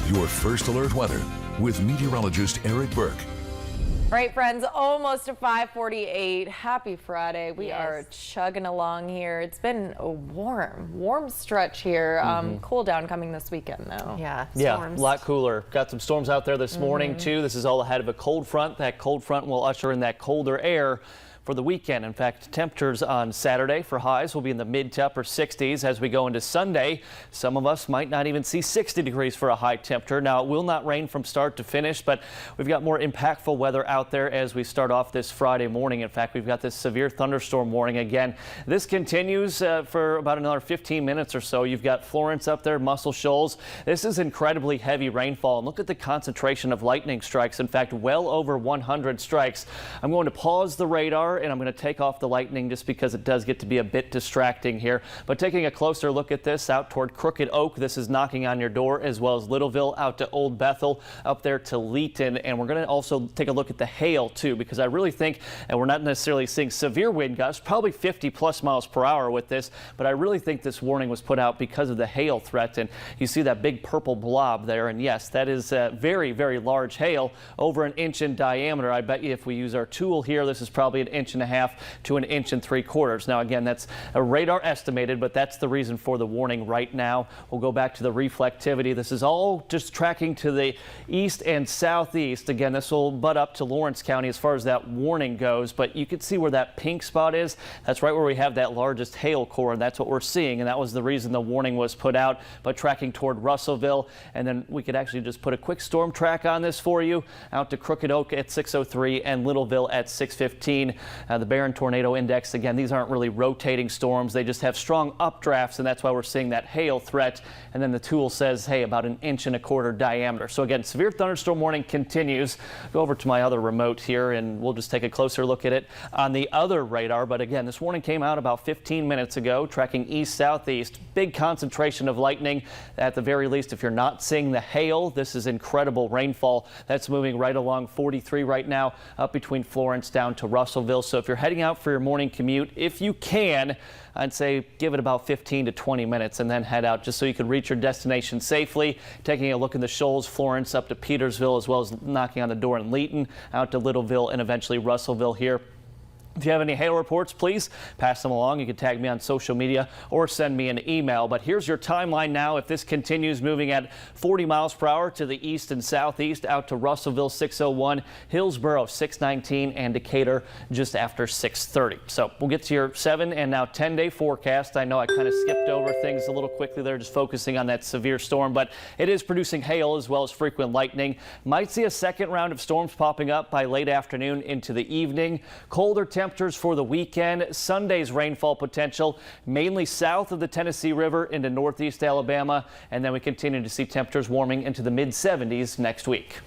your first alert weather with meteorologist Eric Burke. All right, friends, almost to 5:48. Happy Friday. We are chugging along here. It's been a warm stretch here. Cool down coming this weekend, though. Yeah, a lot cooler. Got some storms out there this morning, too. This is all ahead of a cold front. That cold front will usher in that colder air for the weekend. In fact, temperatures on Saturday for highs will be in the mid to upper 60s as we go into Sunday. Some of us might not even see 60 degrees for a high temperature. Now, it will not rain from start to finish, but we've got more impactful weather out there as we start off this Friday morning. In fact, we've got this severe thunderstorm warning again. This continues for about another 15 minutes or so. You've got Florence up there, Muscle Shoals. This is incredibly heavy rainfall. And look at the concentration of lightning strikes. In fact, well over 100 strikes. I'm going to pause the radar and I'm going to take off the lightning just because it does get to be a bit distracting here. But taking a closer look at this out toward Crooked Oak, this is knocking on your door, as well as Littleville out to Old Bethel, up there to Leeton. And we're going to also take a look at the hail too, because I really think, and we're not necessarily seeing severe wind gusts, probably 50+ miles per hour with this, but I really think this warning was put out because of the hail threat. And you see that big purple blob there, and yes, that is very, very large hail, over 1 inch in diameter. I bet you if we use our tool here, this is probably 1.5 inches to 1 3/4 inches. Now again, that's a radar estimated, but that's the reason for the warning right now. We'll go back to the reflectivity. This is all just tracking to the east and southeast. Again, this will butt up to Lawrence County as far as that warning goes, but you can see where that pink spot is. That's right where we have that largest hail core, and that's what we're seeing, and that was the reason the warning was put out. But tracking toward Russellville, and then we could actually just put a quick storm track on this for you out to Crooked Oak at 6:03 and Littleville at 6:15. The Barron Tornado Index, again, these aren't really rotating storms. They just have strong updrafts, and that's why we're seeing that hail threat. And then the tool says, hey, about 1.25 inches diameter. So again, severe thunderstorm warning continues. Go over to my other remote here, and we'll just take a closer look at it on the other radar. But again, this warning came out about 15 minutes ago, tracking east-southeast. Big concentration of lightning. At the very least, if you're not seeing the hail, this is incredible rainfall. That's moving right along 43 right now, up between Florence down to Russellville. So if you're heading out for your morning commute, if you can, I'd say give it about 15 to 20 minutes and then head out just so you can reach your destination safely. Taking a look in the Shoals, Florence up to Petersville, as well as knocking on the door in Leeton, out to Littleville and eventually Russellville here. If you have any hail reports, please pass them along. You can tag me on social media or send me an email. But here's your timeline now. If this continues moving at 40 miles per hour to the east and southeast, out to Russellville 6:01, Hillsborough 6:19, and Decatur just after 6:30. So we'll get to your 7 and now 10-day forecast. I know I kind of skipped over things a little quickly there, just focusing on that severe storm, but it is producing hail as well as frequent lightning. Might see a second round of storms popping up by late afternoon into the evening. Colder temperatures for the weekend. Sunday's rainfall potential mainly south of the Tennessee River into northeast Alabama, and then we continue to see temperatures warming into the mid-70s next week.